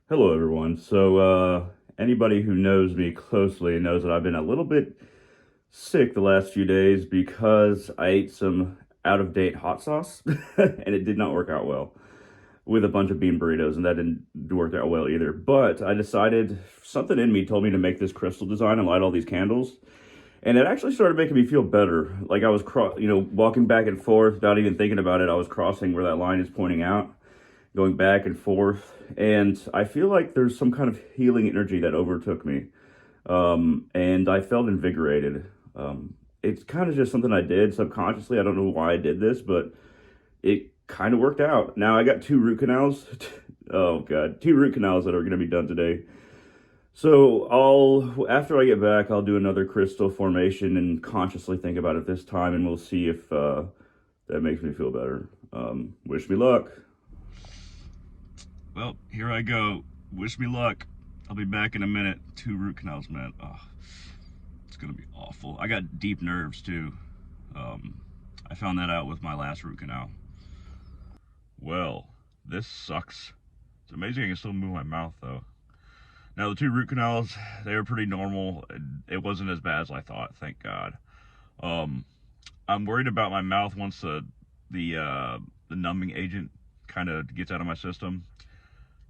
Hello, everyone. Anybody who knows me closely knows that I've been a little bit sick the last few days because I ate some out of date hot sauce and it did not work out well with a bunch of bean burritos, and that didn't work out well either. But I decided something in me told me to make this crystal design and light all these candles. And it actually started making me feel better. Like I was, walking back and forth, not even thinking about it. I was crossing where that line is pointing out, going back and forth. And I feel like there's some kind of healing energy that overtook me. And I felt invigorated. It's kind of just something I did subconsciously. I don't know why I did this, but it kind of worked out. Now I got two root canals. Oh God, two root canals that are going to be done today. So after I get back, I'll do another crystal formation and consciously think about it this time, and we'll see if that makes me feel better. Wish me luck. Well, here I go. Wish me luck. I'll be back in a minute. Two root canals, man. Oh, it's gonna be awful. I got deep nerves too. I found that out with my last root canal. Well, this sucks. It's amazing I can still move my mouth though. Now the two root canals, they were pretty normal. It wasn't as bad as I thought, thank God. Um, I'm worried about my mouth once the numbing agent kind of gets out of my system.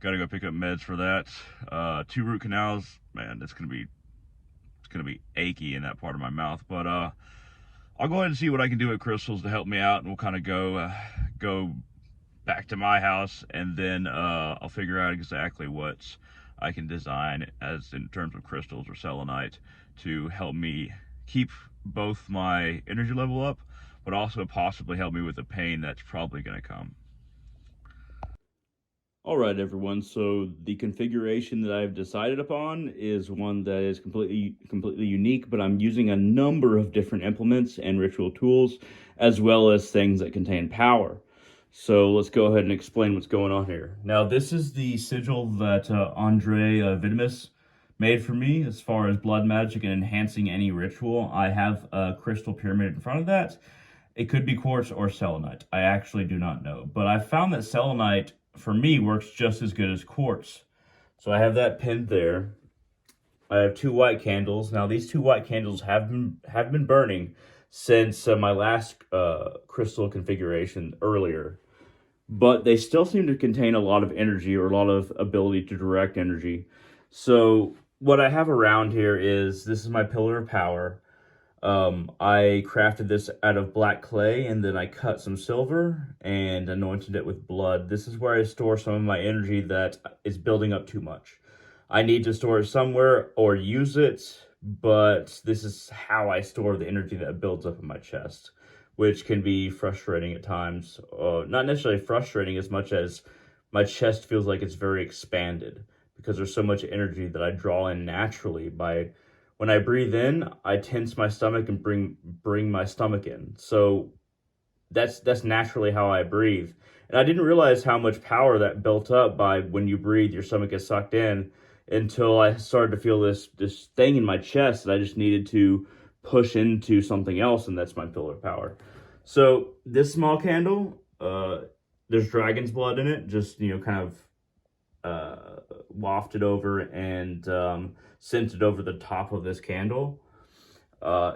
Got to go pick up meds for that. Two root canals, man, it's gonna be achy in that part of my mouth. But I'll go ahead and see what I can do with crystals to help me out, and we'll kind of go back to my house, and then I'll figure out exactly what I can design as in terms of crystals or selenite to help me keep both my energy level up, but also possibly help me with the pain that's probably going to come. All right, everyone. So the configuration that I've decided upon is one that is completely unique, but I'm using a number of different implements and ritual tools, as well as things that contain power. So let's go ahead and explain what's going on here. Now, this is the sigil that Andre Vitamus made for me as far as blood magic and enhancing any ritual. I have a crystal pyramid in front of that. It could be quartz or selenite. I actually do not know. But I found that selenite, for me, works just as good as quartz. So I have that pinned there. I have two white candles. Now, these two white candles have been burning since my last crystal configuration earlier, but they still seem to contain a lot of energy or a lot of ability to direct energy. So what I have around here is this is my pillar of power. I crafted this out of black clay, and then I cut some silver and anointed it with blood. This is where I store some of my energy that is building up too much. I need to store it somewhere or use it, but this is how I store the energy that builds up in my chest, which can be frustrating at times. Not necessarily frustrating as much as my chest feels like it's very expanded because there's so much energy that I draw in naturally by when I breathe in, I tense my stomach and bring my stomach in. So that's naturally how I breathe. And I didn't realize how much power that built up by when you breathe, your stomach gets sucked in until I started to feel this thing in my chest that I just needed to push into something else, and that's my pillar of power. So this small candle, there's dragon's blood in it, just kind of wafted over and scented over the top of this candle.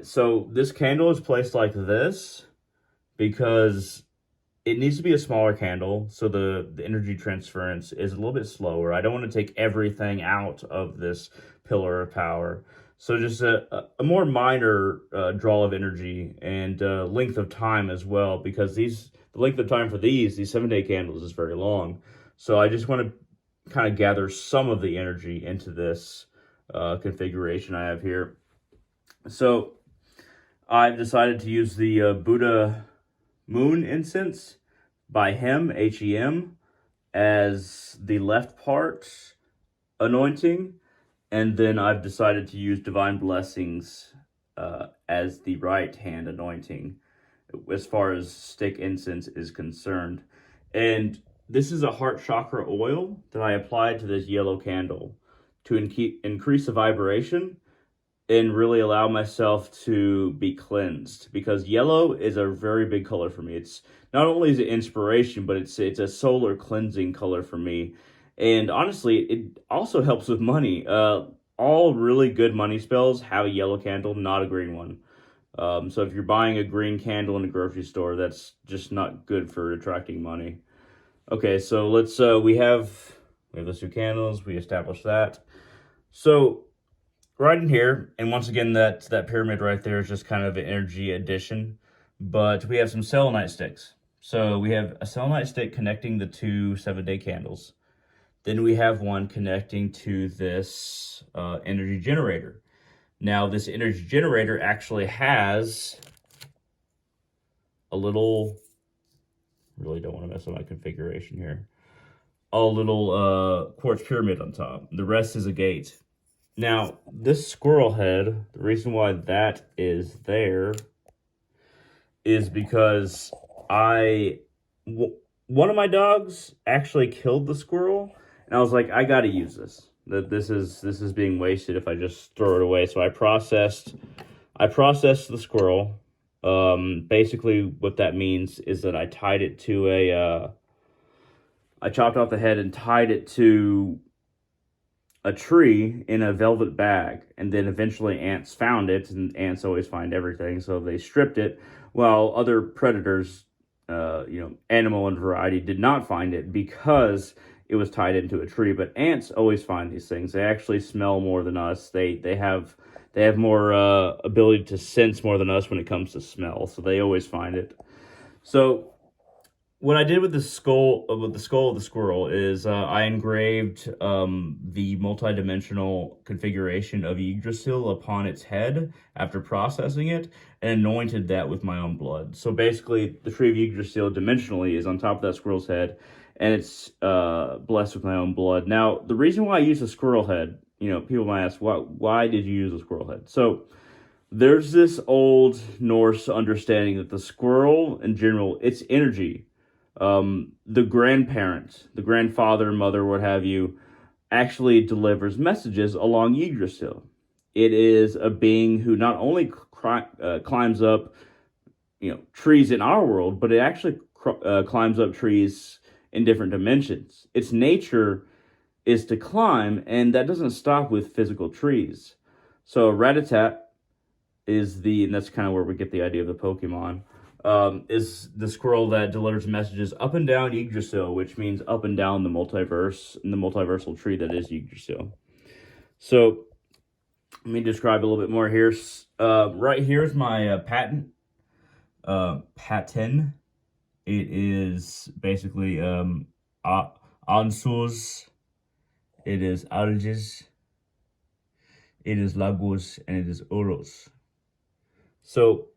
So this candle is placed like this because it needs to be a smaller candle, so the energy transference is a little bit slower. I don't want to take everything out of this pillar of power. So just a more minor draw of energy and length of time as well, because the length of time for these 7-day candles is very long. So I just want to kind of gather some of the energy into this configuration I have here. So I've decided to use the Buddha Moon incense by Hem, Hem, as the left part anointing. And then I've decided to use Divine Blessings as the right hand anointing as far as stick incense is concerned. And this is a heart chakra oil that I applied to this yellow candle to increase the vibration and really allow myself to be cleansed, because yellow is a very big color for me. It's not only is it inspiration, but it's a solar cleansing color for me. And honestly, it also helps with money. All really good money spells have a yellow candle, not a green one. So if you're buying a green candle in a grocery store, that's just not good for attracting money. Okay, so let's we have those two candles. We established that. So right in here, and once again, that pyramid right there is just kind of an energy addition. But we have some selenite sticks. So we have a selenite stick connecting the two 7-day candles. Then we have one connecting to this energy generator. Now, this energy generator actually has a little, really don't want to mess up my configuration here, a little quartz pyramid on top. The rest is a gate. Now, this squirrel head, the reason why that is there is because one of my dogs actually killed the squirrel, and I was like, I gotta use this. That this is being wasted if I just throw it away. So I processed the squirrel. Basically, what that means is that I tied it to I chopped off the head and tied it to a tree in a velvet bag, and then eventually ants found it, and ants always find everything, so they stripped it, while other predators, animal and variety, did not find it because it was tied into a tree. But ants always find these things. They actually smell more than us. They have more ability to sense more than us when it comes to smell, so they always find it. So what I did with the skull of the squirrel is I engraved the multi-dimensional configuration of Yggdrasil upon its head after processing it, and anointed that with my own blood. So basically, the tree of Yggdrasil dimensionally is on top of that squirrel's head, and it's blessed with my own blood. Now, the reason why I use a squirrel head, people might ask, why did you use a squirrel head? So there's this old Norse understanding that the squirrel, in general, its energy, the grandparent, the grandfather, mother, what have you, actually delivers messages along Yggdrasil. It is a being who not only climbs up, trees in our world, but it actually climbs up trees in different dimensions. Its nature is to climb, and that doesn't stop with physical trees. So Rattata and that's kind of where we get the idea of the Pokemon. Is the squirrel that delivers messages up and down Yggdrasil, which means up and down the multiverse, and the multiversal tree that is Yggdrasil. So, let me describe a little bit more here. Right here is my patent. Paten. It is basically Ansuz. It is Alges. It is Lagos, and it is Oros. So,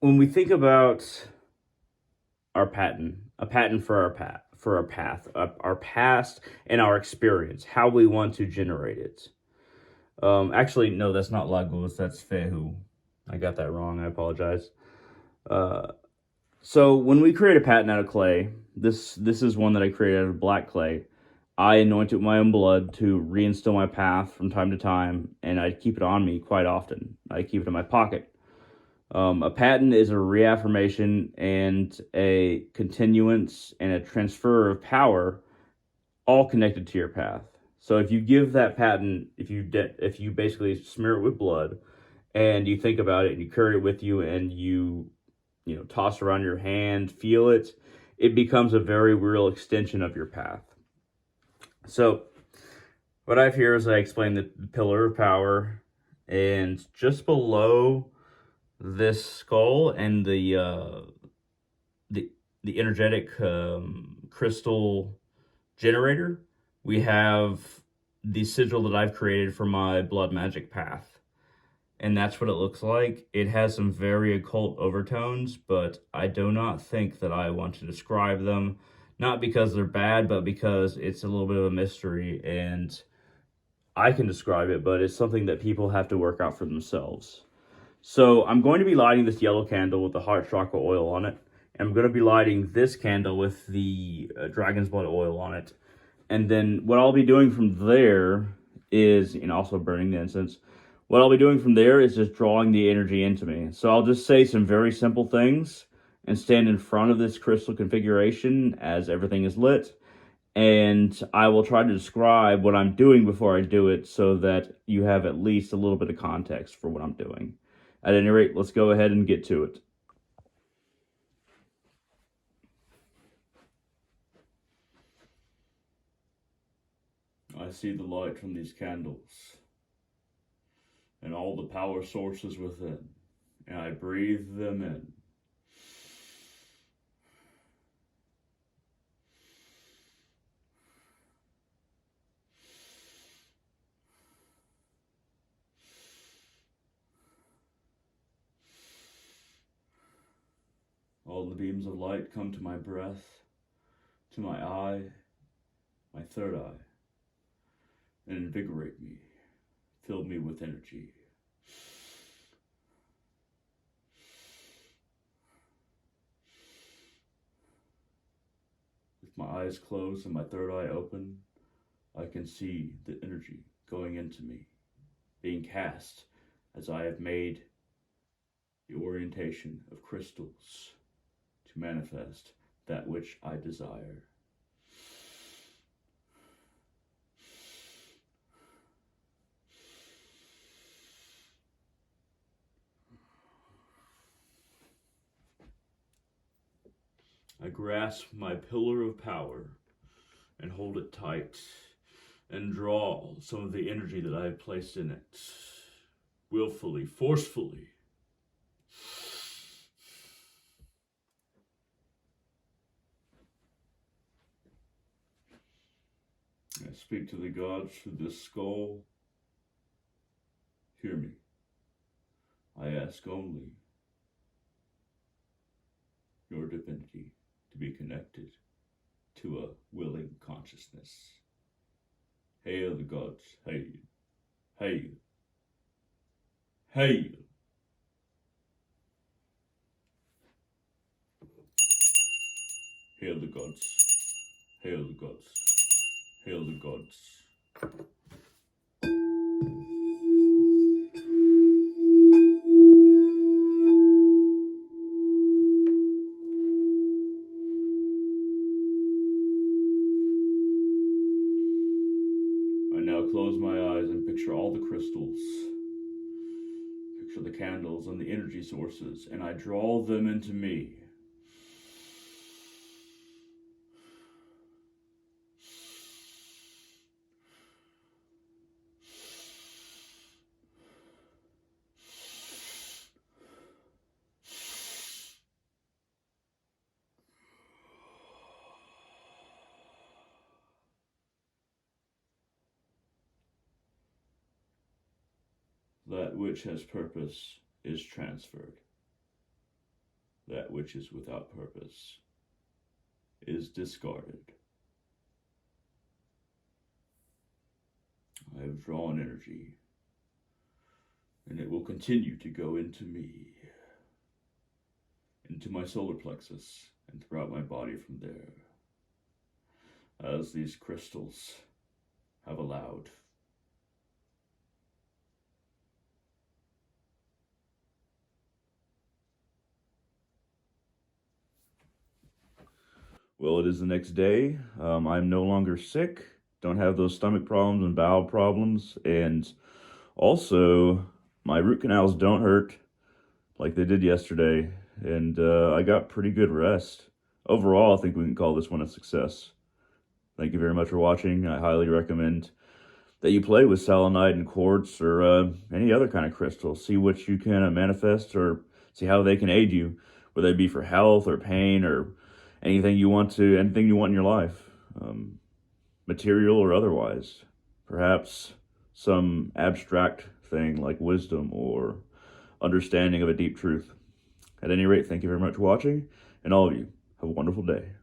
when we think about our patent, a patent for our path, our past, and our experience, how we want to generate it. Actually, no, that's not Lagos, that's Fehu. I got that wrong, I apologize. So when we create a patent out of clay, this is one that I created out of black clay. I anoint it with my own blood to reinstill my path from time to time, and I keep it on me quite often. I keep it in my pocket. A patent is a reaffirmation and a continuance and a transfer of power, all connected to your path. So if you give that patent, if you basically smear it with blood, and you think about it, and you carry it with you, and you toss around your hand, feel it, it becomes a very real extension of your path. So what I have here is I explain the pillar of power, and just below this skull and the energetic crystal generator, we have the sigil that I've created for my blood magic path, and that's what it looks like. It has some very occult overtones, but I do not think that I want to describe them, not because they're bad, but because it's a little bit of a mystery, and I can describe it, but it's something that people have to work out for themselves. So I'm going to be lighting this yellow candle with the heart chakra oil on it. And I'm going to be lighting this candle with the dragon's blood oil on it. And then what I'll be doing from there is, also burning the incense. What I'll be doing from there is just drawing the energy into me. So I'll just say some very simple things and stand in front of this crystal configuration as everything is lit. and I will try to describe what I'm doing before I do it so that you have at least a little bit of context for what I'm doing. At any rate, let's go ahead and get to it. I see the light from these candles and all the power sources within, and I breathe them in. All the beams of light come to my breath, to my eye, my third eye, and invigorate me, fill me with energy. With my eyes closed and my third eye open, I can see the energy going into me, being cast as I have made the orientation of crystals to manifest that which I desire. I grasp my pillar of power and hold it tight and draw some of the energy that I have placed in it, willfully, forcefully. I speak to the gods through this skull. Hear me. I ask only your divinity to be connected to a willing consciousness. Hail the gods, hail, hail, hail. Hail the gods, hail the gods, hail the gods. I now close my eyes and picture all the crystals. Picture the candles and the energy sources, and I draw them into me. That which has purpose is transferred. That which is without purpose is discarded. I have drawn energy, and it will continue to go into me, into my solar plexus, and throughout my body from there, as these crystals have allowed. Well, it is the next day. I'm no longer sick, don't have those stomach problems and bowel problems, and also my root canals don't hurt like they did yesterday, and I got pretty good rest. Overall, I think we can call this one a success. Thank you very much for watching. I highly recommend that you play with selenite and quartz or any other kind of crystal. See what you can manifest or see how they can aid you, whether it be for health or pain or anything you want in your life, material or otherwise. Perhaps some abstract thing like wisdom or understanding of a deep truth. At any rate, thank you very much for watching, and all of you, have a wonderful day.